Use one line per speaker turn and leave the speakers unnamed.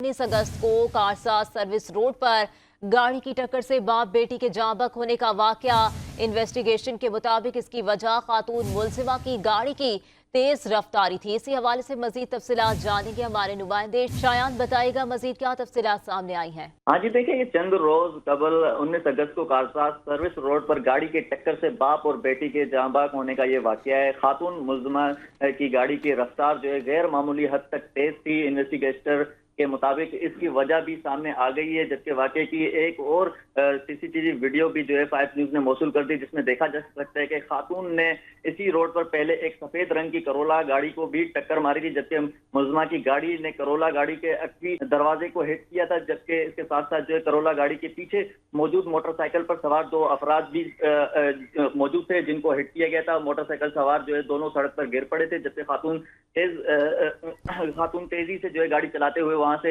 19 अगस्त को Karsa service road पर गाड़ी की टक्कर से बाप बेटी के जाँ बहक होने का वाकया। इन्वेस्टिगेशन के मुताबिक इसकी वजह खातून मुलजिमा की गाड़ी की तेज रफ्तारी थी। इसी हवाले से मजीद तफसीलात जानेंगे हमारे नुमाइंदे शायान। बताएगा मजीद क्या तफसीलात सामने आई हैं।
हाँ जी, देखिए ये चंद रोज कबल 19 अगस्त को कारसा सर्विस रोड पर गाड़ी के टक्कर से बाप और बेटी के जाँ बहक होने का ये वाकया है। खातून मुलजिमा की गाड़ी की रफ्तार जो है गैर मामूली हद तक तेज थी। इन्वेस्टिगेटर के मुताबिक इसकी वजह भी सामने आ गई है, जबकि वाकये की एक और सीसीटीवी वीडियो भी जो है 5 न्यूज ने मौसूल कर दी, जिसमें देखा जा सकता है कि खातून ने इसी रोड पर पहले एक सफेद रंग की करोला गाड़ी को भी टक्कर मारी थी, जबकि मुलजिमा की गाड़ी ने करोला गाड़ी के अक्वी दरवाजे को हिट किया था। जबकि इसके साथ साथ जो है करोला गाड़ी के पीछे मौजूद मोटरसाइकिल पर सवार 2 अफराद भी मौजूद थे, जिनको हिट किया गया था। मोटरसाइकिल सवार जो है दोनों सड़क पर गिर पड़े थे, जबकि खातून तेजी से जो है गाड़ी चलाते हुए वहां से